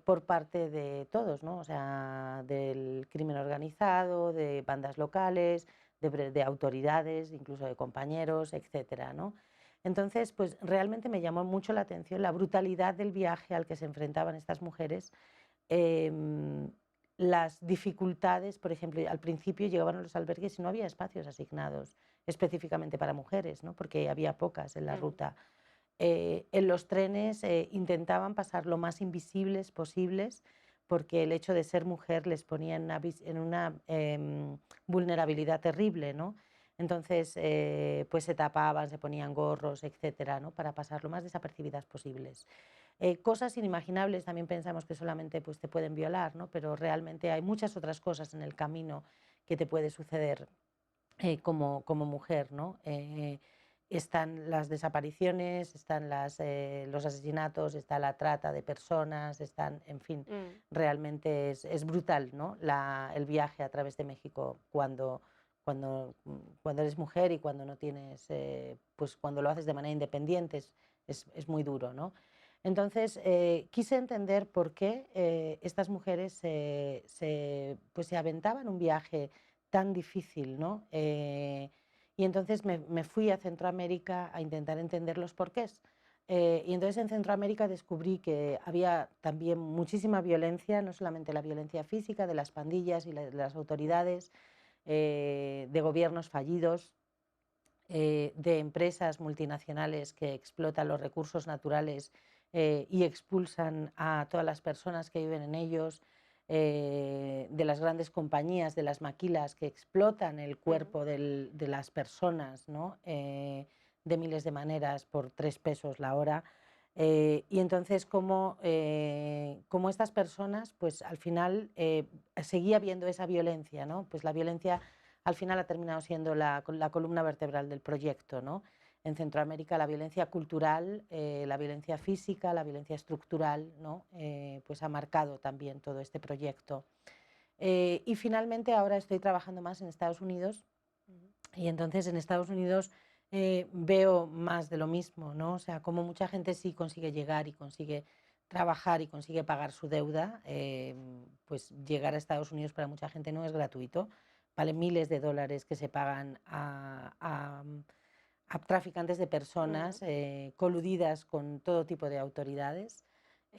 por parte de todos, ¿no? O sea, del crimen organizado, de bandas locales, de autoridades, incluso de compañeros, etcétera, ¿no? Entonces, pues realmente me llamó mucho la atención la brutalidad del viaje al que se enfrentaban estas mujeres, las dificultades, por ejemplo, al principio llegaban a los albergues y no había espacios asignados específicamente para mujeres, ¿no? Porque había pocas en la ruta. En los trenes intentaban pasar lo más invisibles posibles porque el hecho de ser mujer les ponía en una vulnerabilidad terrible, ¿no? Entonces, pues se tapaban, se ponían gorros, etcétera, ¿no? Para pasar lo más desapercibidas posibles. Cosas inimaginables, también pensamos que solamente pues, te pueden violar, ¿no? Pero realmente hay muchas otras cosas en el camino que te puede suceder como mujer, ¿no? Están las desapariciones, están los asesinatos, está la trata de personas, en fin, realmente es brutal, ¿no? El viaje a través de México cuando eres mujer y cuando no tienes, pues cuando lo haces de manera independiente es muy duro, ¿no? Entonces, quise entender por qué estas mujeres pues se aventaban un viaje tan difícil, ¿no? Y entonces me fui a Centroamérica a intentar entender los porqués. Y entonces en Centroamérica descubrí que había también muchísima violencia, no solamente la violencia física de las pandillas y de las autoridades, de gobiernos fallidos, de empresas multinacionales que explotan los recursos naturales y expulsan a todas las personas que viven en ellos, de las grandes compañías, de las maquilas que explotan el cuerpo de las personas, ¿no? De miles de maneras por 3 pesos la hora. Y entonces como estas personas, pues al final seguía habiendo esa violencia, ¿no? Pues la violencia al final ha terminado siendo la columna vertebral del proyecto, ¿no? En Centroamérica la violencia cultural, la violencia física, la violencia estructural, ¿no? Pues ha marcado también todo este proyecto. Y finalmente ahora estoy trabajando más en Estados Unidos y entonces en Estados Unidos veo más de lo mismo, ¿no? O sea, como mucha gente sí consigue llegar y consigue trabajar y consigue pagar su deuda, pues llegar a Estados Unidos para mucha gente no es gratuito, vale miles de dólares que se pagan a traficantes de personas coludidas con todo tipo de autoridades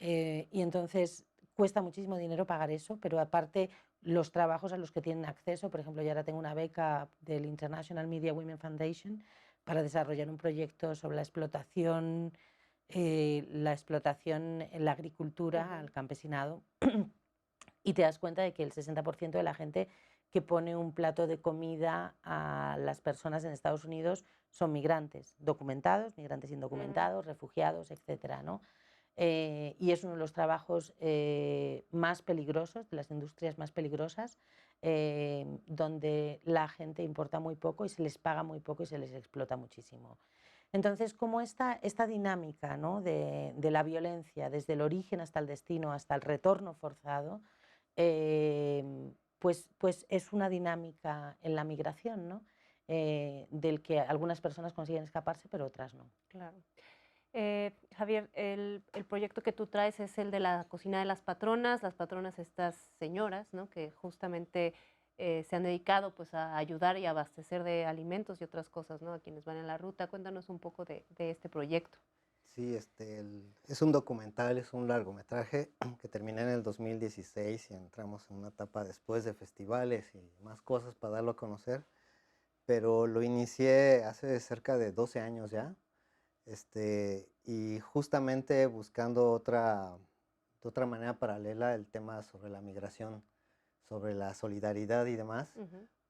y entonces cuesta muchísimo dinero pagar eso, pero aparte los trabajos a los que tienen acceso, por ejemplo, yo ahora tengo una beca del International Media Women Foundation para desarrollar un proyecto sobre la explotación en la agricultura, al campesinado, y te das cuenta de que el 60% de la gente que pone un plato de comida a las personas en Estados Unidos son migrantes documentados, migrantes indocumentados, refugiados, etcétera, ¿no? Y es uno de los trabajos más peligrosos, de las industrias más peligrosas, donde la gente importa muy poco y se les paga muy poco y se les explota muchísimo. Entonces, como esta dinámica, ¿no?, de la violencia, desde el origen hasta el destino, hasta el retorno forzado, pues es una dinámica en la migración, ¿no?, del que algunas personas consiguen escaparse, pero otras no. Claro. Javier, el proyecto que tú traes es el de la cocina de las patronas, estas señoras, ¿no?, que justamente se han dedicado pues a ayudar y abastecer de alimentos y otras cosas, ¿no?, a quienes van en la ruta. Cuéntanos un poco de este proyecto. Sí, es un documental, es un largometraje que terminé en el 2016 y entramos en una etapa después de festivales y más cosas para darlo a conocer, pero lo inicié hace cerca de 12 años ya, y justamente buscando de otra manera paralela el tema sobre la migración, sobre la solidaridad y demás,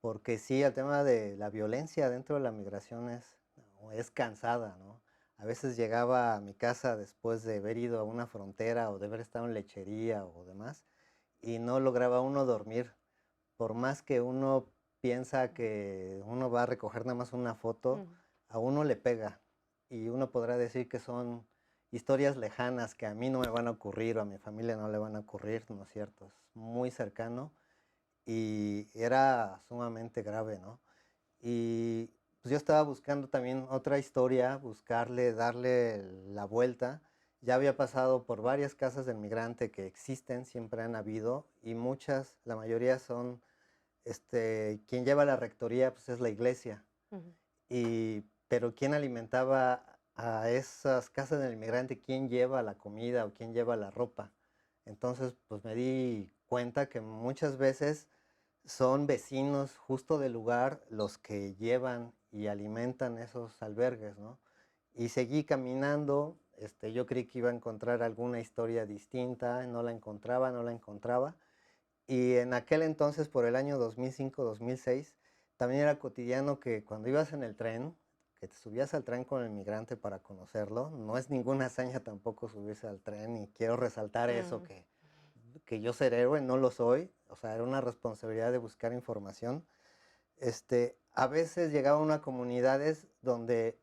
porque sí, el tema de la violencia dentro de la migración es cansada, ¿no? A veces llegaba a mi casa después de haber ido a una frontera o de haber estado en lechería o demás y no lograba uno dormir. Por más que uno piensa que uno va a recoger nada más una foto, a uno le pega y uno podrá decir que son historias lejanas que a mí no me van a ocurrir o a mi familia no le van a ocurrir, no es cierto, es muy cercano y era sumamente grave, ¿no? Y pues yo estaba buscando también otra historia, darle la vuelta. Ya había pasado por varias casas del migrante que existen, siempre han habido, y muchas, la mayoría son, quien lleva la rectoría pues es la iglesia. Pero ¿quién alimentaba a esas casas del inmigrante? ¿Quién lleva la comida o quién lleva la ropa? Entonces, pues me di cuenta que muchas veces son vecinos justo del lugar los que llevan y alimentan esos albergues, ¿no? Y seguí caminando, yo creí que iba a encontrar alguna historia distinta, no la encontraba, no la encontraba. Y en aquel entonces, por el año 2005-2006, también era cotidiano que cuando ibas en el tren, que te subías al tren con el migrante para conocerlo, no es ninguna hazaña tampoco subirse al tren y quiero resaltar eso, que yo ser héroe, no lo soy, o sea, era una responsabilidad de buscar información. A veces llegaba a unas comunidades donde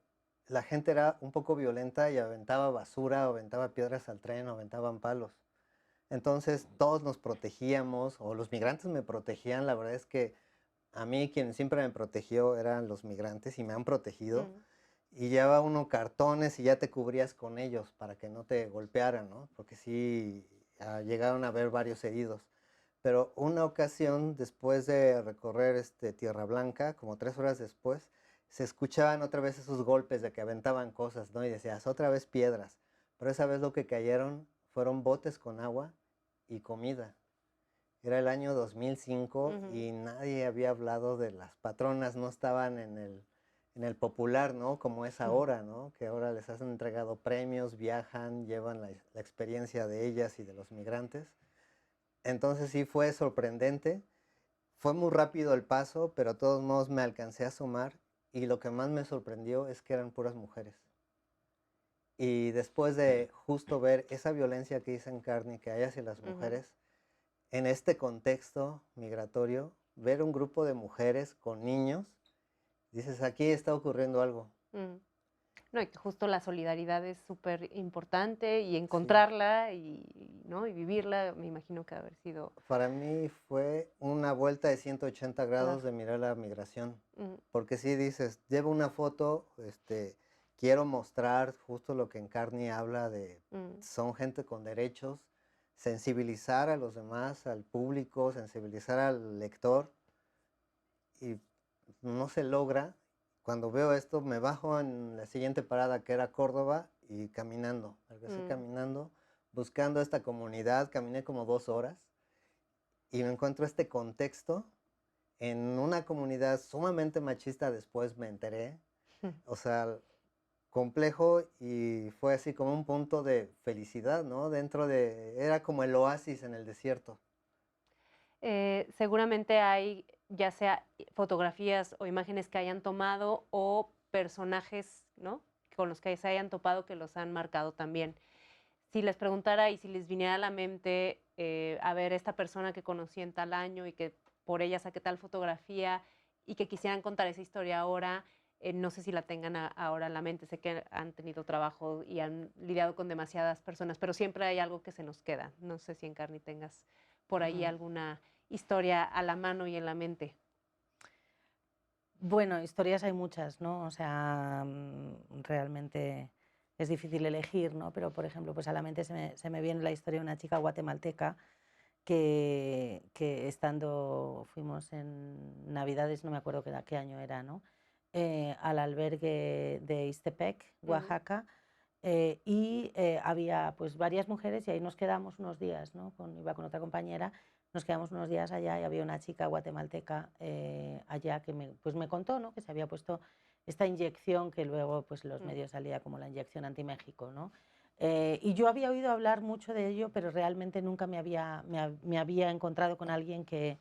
la gente era un poco violenta y aventaba basura, o aventaba piedras al tren, o aventaban palos. Entonces todos nos protegíamos, o los migrantes me protegían. La verdad es que a mí quien siempre me protegió eran los migrantes y me han protegido. Y llevaba uno cartones y ya te cubrías con ellos para que no te golpearan, ¿no? Porque sí, llegaron a haber varios heridos. Pero una ocasión, después de recorrer Tierra Blanca, como 3 horas después, se escuchaban otra vez esos golpes de que aventaban cosas, ¿no? Y decías, otra vez piedras. Pero esa vez lo que cayeron fueron botes con agua y comida. Era el año 2005 y nadie había hablado de las patronas, no estaban en el popular, ¿no? Como es ahora, ¿no? Que ahora les han entregado premios, viajan, llevan la experiencia de ellas y de los migrantes. Entonces sí fue sorprendente, fue muy rápido el paso, pero de todos modos me alcancé a asomar y lo que más me sorprendió es que eran puras mujeres. Y después de justo ver esa violencia que dicen Carney que hay hacia las mujeres, en este contexto migratorio, ver un grupo de mujeres con niños, dices, aquí está ocurriendo algo. No, y que justo la solidaridad es súper importante y Sí. encontrarla ¿no? y vivirla, me imagino que haber sido... Para mí fue una vuelta de 180 grados de mirar la migración. Porque si dices, llevo una foto, quiero mostrar justo lo que Encarni habla de, son gente con derechos, sensibilizar a los demás, al público, sensibilizar al lector, y no se logra. Cuando veo esto, me bajo en la siguiente parada, que era Córdoba, y caminando, regresé caminando, buscando esta comunidad, caminé como 2 horas, y me encuentro este contexto en una comunidad sumamente machista, después me enteré, o sea, complejo, y fue así como un punto de felicidad, ¿no? Era como el oasis en el desierto. Seguramente hay ya sea fotografías o imágenes que hayan tomado o personajes, ¿no? Con los que se hayan topado que los han marcado también. Si les preguntara y si les viniera a la mente, a ver, esta persona que conocí en tal año y que por ella saqué tal fotografía y que quisieran contar esa historia ahora, no sé si la tengan ahora en la mente. Sé que han tenido trabajo y han lidiado con demasiadas personas, pero siempre hay algo que se nos queda. No sé si, Encarni, tengas por ahí alguna historia a la mano y en la mente. Bueno, historias hay muchas, ¿no? O sea, realmente es difícil elegir, ¿no? Pero, por ejemplo, pues a la mente se me viene la historia de una chica guatemalteca que estando, fuimos en Navidades, no me acuerdo qué año era, ¿no? Al albergue de Ixtepec, Oaxaca, había pues varias mujeres y ahí nos quedamos unos días, ¿no? Iba con otra compañera, nos quedamos unos días allá y había una chica guatemalteca allá que pues me contó, ¿no? Que se había puesto esta inyección que luego pues en los medios salía como la inyección anti-México, ¿no? Y yo había oído hablar mucho de ello, pero realmente nunca me había encontrado con alguien que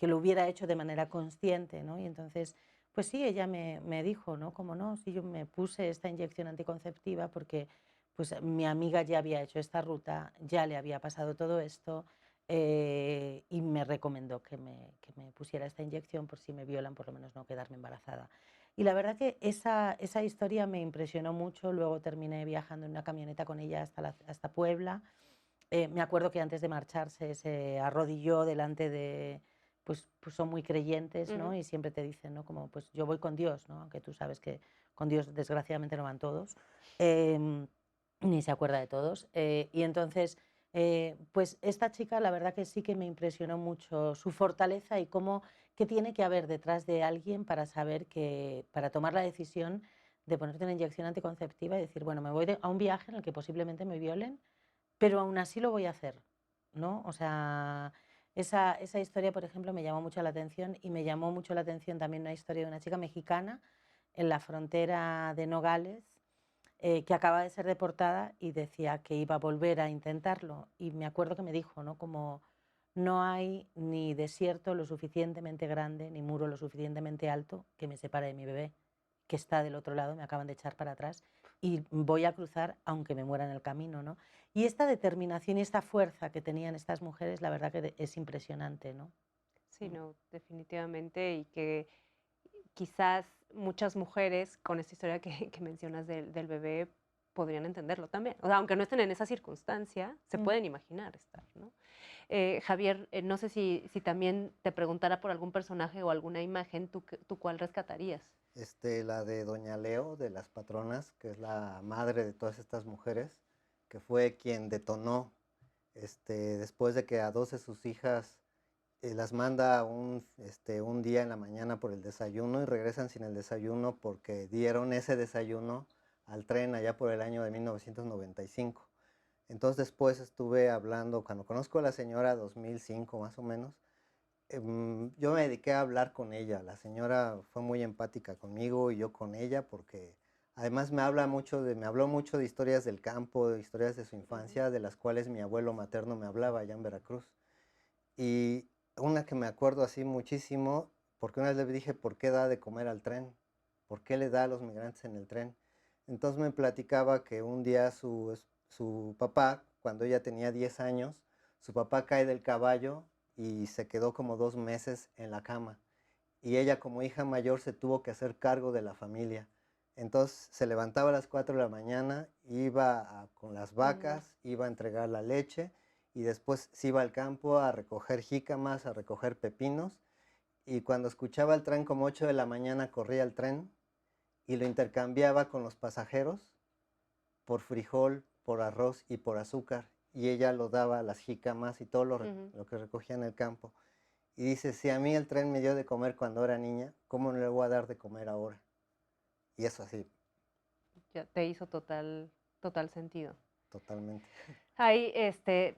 lo hubiera hecho de manera consciente, ¿no? Y entonces, pues sí, ella me dijo, ¿no? Como no, si yo me puse esta inyección anticonceptiva porque pues mi amiga ya había hecho esta ruta, ya le había pasado todo esto y me recomendó que me pusiera esta inyección por si me violan, por lo menos no quedarme embarazada. Y la verdad que esa historia me impresionó mucho. Luego terminé viajando en una camioneta con ella hasta Puebla. Me acuerdo que antes de marcharse se arrodilló delante de, pues son muy creyentes, ¿no? Y siempre te dicen, ¿no? Como, pues yo voy con Dios, ¿no? Aunque tú sabes que con Dios desgraciadamente no van todos, ni se acuerda de todos. Y entonces, pues esta chica la verdad que sí que me impresionó mucho su fortaleza y cómo, qué tiene que haber detrás de alguien para saber que, para tomar la decisión de ponerte una inyección anticonceptiva y decir, bueno, me voy a un viaje en el que posiblemente me violen, pero aún así lo voy a hacer, ¿no? O sea, esa historia, por ejemplo, me llamó mucho la atención y me llamó mucho la atención también una historia de una chica mexicana en la frontera de Nogales que acaba de ser deportada y decía que iba a volver a intentarlo. Y me acuerdo que me dijo, ¿no? Como no hay ni desierto lo suficientemente grande, ni muro lo suficientemente alto que me separe de mi bebé, que está del otro lado, me acaban de echar para atrás y voy a cruzar aunque me muera en el camino, ¿no? Y esta determinación y esta fuerza que tenían estas mujeres, la verdad que es impresionante, ¿no? Sí, no, definitivamente, y que quizás muchas mujeres con esta historia que mencionas del bebé podrían entenderlo también. O sea, aunque no estén en esa circunstancia, se pueden imaginar estar, ¿no? Javier, no sé si también te preguntara por algún personaje o alguna imagen, ¿tú cuál rescatarías? La de Doña Leo, de las patronas, que es la madre de todas estas mujeres, que fue quien detonó, después de que a 12 de sus hijas las manda un día en la mañana por el desayuno y regresan sin el desayuno porque dieron ese desayuno al tren allá por el año de 1995. Entonces después estuve hablando, cuando conozco a la señora 2005 más o menos, yo me dediqué a hablar con ella. La señora fue muy empática conmigo y yo con ella porque además me habló mucho de historias del campo, de historias de su infancia, de las cuales mi abuelo materno me hablaba allá en Veracruz. Y una que me acuerdo así muchísimo, porque una vez le dije, ¿por qué da de comer al tren? ¿Por qué le da a los migrantes en el tren? Entonces me platicaba que un día su papá, cuando ella tenía 10 años, su papá cae del caballo y se quedó como 2 meses en la cama. Y ella como hija mayor se tuvo que hacer cargo de la familia. Entonces se levantaba a las 4 de la mañana, con las vacas, iba a entregar la leche y después se iba al campo a recoger jícamas, a recoger pepinos. Y cuando escuchaba el tren como 8 de la mañana corría el tren y lo intercambiaba con los pasajeros por frijol, por arroz y por azúcar. Y ella lo daba a las jícamas y todo lo que recogía en el campo. Y dice, si a mí el tren me dio de comer cuando era niña, ¿cómo no le voy a dar de comer ahora? Y eso así, Ya te hizo total sentido. totalmente. Hay,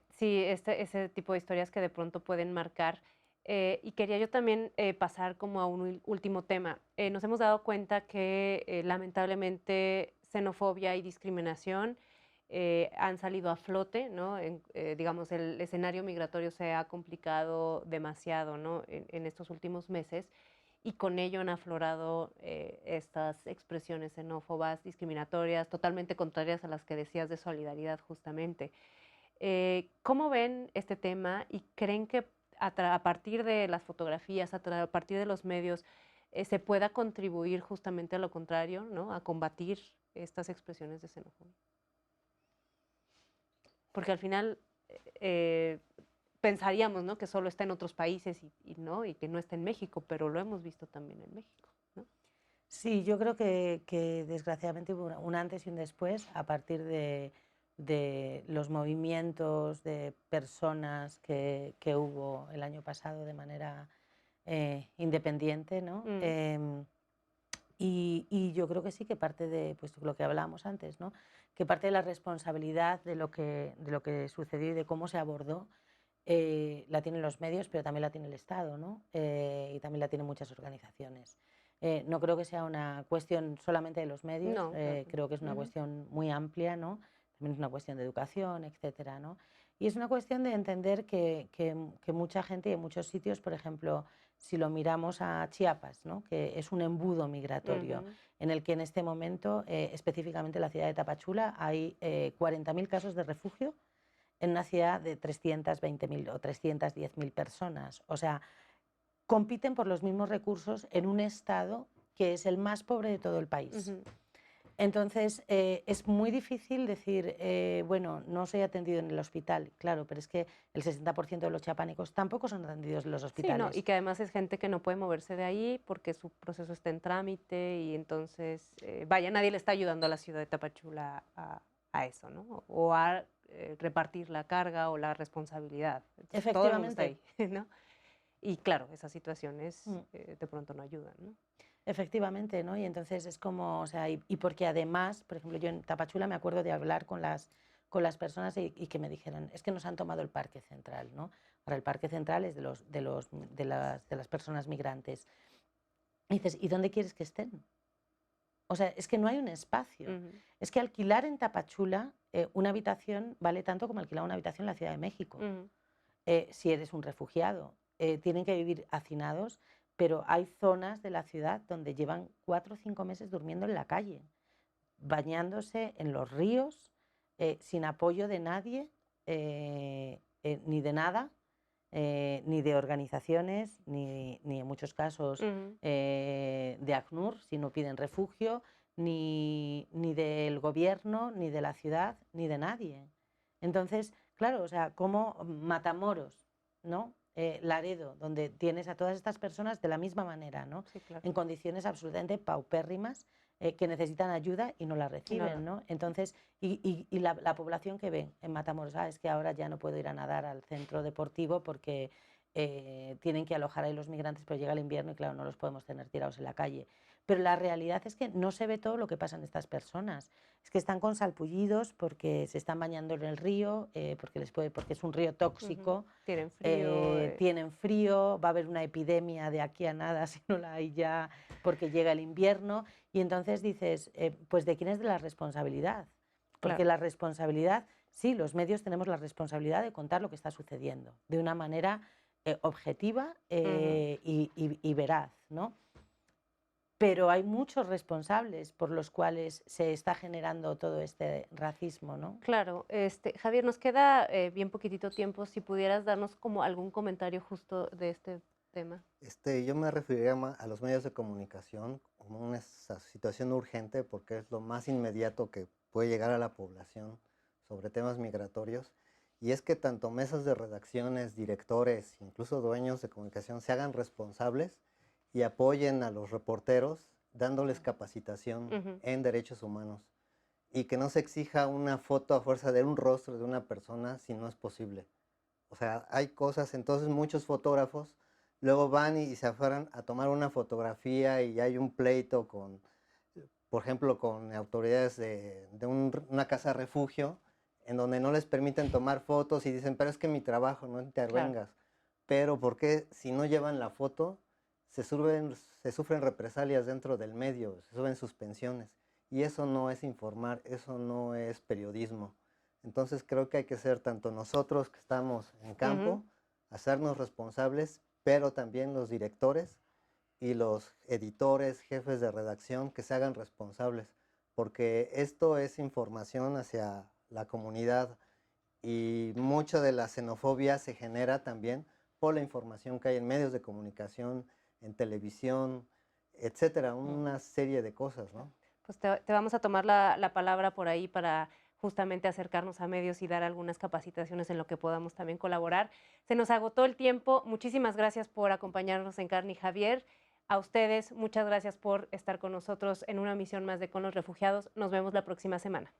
sí, ese tipo de historias que de pronto pueden marcar. Y quería yo también pasar como a un último tema. Nos hemos dado cuenta que lamentablemente xenofobia y discriminación han salido a flote, ¿no? Digamos, el escenario migratorio se ha complicado demasiado, ¿no? En estos últimos meses, y con ello han aflorado estas expresiones xenófobas, discriminatorias, totalmente contrarias a las que decías de solidaridad justamente. ¿Cómo ven este tema y creen que a partir de las fotografías, a partir de los medios, se pueda contribuir justamente a lo contrario, ¿no? A combatir estas expresiones de xenofobia? Porque al final pensaríamos, ¿no?, que solo está en otros países ¿no?, y que no está en México, pero lo hemos visto también en México, ¿no? Sí, yo creo que desgraciadamente hubo un antes y un después a partir de los movimientos de personas que hubo el año pasado de manera independiente, ¿no? Y yo creo que sí, que parte de pues, lo que hablábamos antes, ¿no? Que parte de la responsabilidad de lo que sucedió y de cómo se abordó la tienen los medios, pero también la tiene el Estado, ¿no? Y también la tienen muchas organizaciones. No creo que sea una cuestión solamente de los medios, No, claro. creo que es una cuestión muy amplia, ¿no? También es una cuestión de educación, etcétera, ¿no? Y es una cuestión de entender que mucha gente y en muchos sitios, por ejemplo, si lo miramos a Chiapas, ¿no?, que es un embudo migratorio, en el que en este momento, específicamente en la ciudad de Tapachula, hay 40.000 casos de refugio en una ciudad de 320.000 o 310.000 personas. O sea, compiten por los mismos recursos en un estado que es el más pobre de todo el país. Entonces, es muy difícil decir, bueno, no soy atendido en el hospital, claro, pero es que el 60% de los chiapanecos tampoco son atendidos en los hospitales. Sí, no, y que además es gente que no puede moverse de ahí porque su proceso está en trámite y entonces, vaya, nadie le está ayudando a la ciudad de Tapachula a eso, ¿no? O a repartir la carga o la responsabilidad. Entonces, todo el mundo está ahí, ¿no? Y claro, esas situaciones de pronto no ayudan, ¿no? Efectivamente, ¿no? Y entonces es como, o sea, y porque además, por ejemplo, yo en Tapachula me acuerdo de hablar con las personas y que me dijeran, es que nos han tomado el Parque Central, ¿no? Ahora el Parque Central es de las personas migrantes. Y dices, ¿y dónde quieres que estén? O sea, es que no hay un espacio. Es que alquilar en Tapachula una habitación vale tanto como alquilar una habitación en la Ciudad de México. Si eres un refugiado, tienen que vivir hacinados, pero hay zonas de la ciudad donde llevan 4 o 5 meses durmiendo en la calle, bañándose en los ríos, sin apoyo de nadie, ni de nada, ni de organizaciones, ni en muchos casos de ACNUR, si no piden refugio, ni del gobierno, ni de la ciudad, ni de nadie. Entonces, claro, o sea, como Matamoros, ¿no? Laredo, donde tienes a todas estas personas de la misma manera, ¿no? Sí, claro. En condiciones absolutamente paupérrimas, que necesitan ayuda y no la reciben, ¿no? Entonces, y la población que ve en Matamoros, es que ahora ya no puedo ir a nadar al centro deportivo porque tienen que alojar ahí los migrantes, pero llega el invierno y claro, no los podemos tener tirados en la calle. Pero la realidad es que no se ve todo lo que pasa en estas personas. Es que están con salpullidos porque se están bañando en el río, porque es un río tóxico. Tienen frío. Tienen frío, va a haber una epidemia de aquí a nada, si no la hay ya, porque llega el invierno. Y entonces dices, pues ¿de quién es de la responsabilidad? Porque Claro. la responsabilidad, sí, los medios tenemos la responsabilidad de contar lo que está sucediendo de una manera objetiva y veraz, ¿no? Pero hay muchos responsables por los cuales se está generando todo este racismo, ¿no? Claro, Javier, nos queda bien poquitito tiempo. Si pudieras darnos como algún comentario justo de este tema. Yo me referiría a los medios de comunicación como una situación urgente porque es lo más inmediato que puede llegar a la población sobre temas migratorios. Y es que tanto mesas de redacciones, directores, incluso dueños de comunicación se hagan responsables y apoyen a los reporteros dándoles capacitación en derechos humanos. Y que no se exija una foto a fuerza de un rostro de una persona si no es posible. O sea, hay cosas, entonces muchos fotógrafos luego van y se aferran a tomar una fotografía y hay un pleito con, por ejemplo, con autoridades de una casa de refugio en donde no les permiten tomar fotos y dicen, pero es que mi trabajo, no intervengas. Claro. Pero ¿por qué si no llevan la foto se sufren represalias dentro del medio, se suben suspensiones? Y eso no es informar, eso no es periodismo. Entonces creo que hay que ser tanto nosotros que estamos en campo, hacernos responsables, pero también los directores y los editores, jefes de redacción que se hagan responsables, porque esto es información hacia la comunidad y mucha de la xenofobia se genera también por la información que hay en medios de comunicación, en televisión, etcétera, una serie de cosas, ¿no? Pues te vamos a tomar la palabra por ahí para justamente acercarnos a medios y dar algunas capacitaciones en lo que podamos también colaborar. Se nos agotó el tiempo. Muchísimas gracias por acompañarnos en Carne y Javier. A ustedes, muchas gracias por estar con nosotros en una misión más de Con los Refugiados. Nos vemos la próxima semana.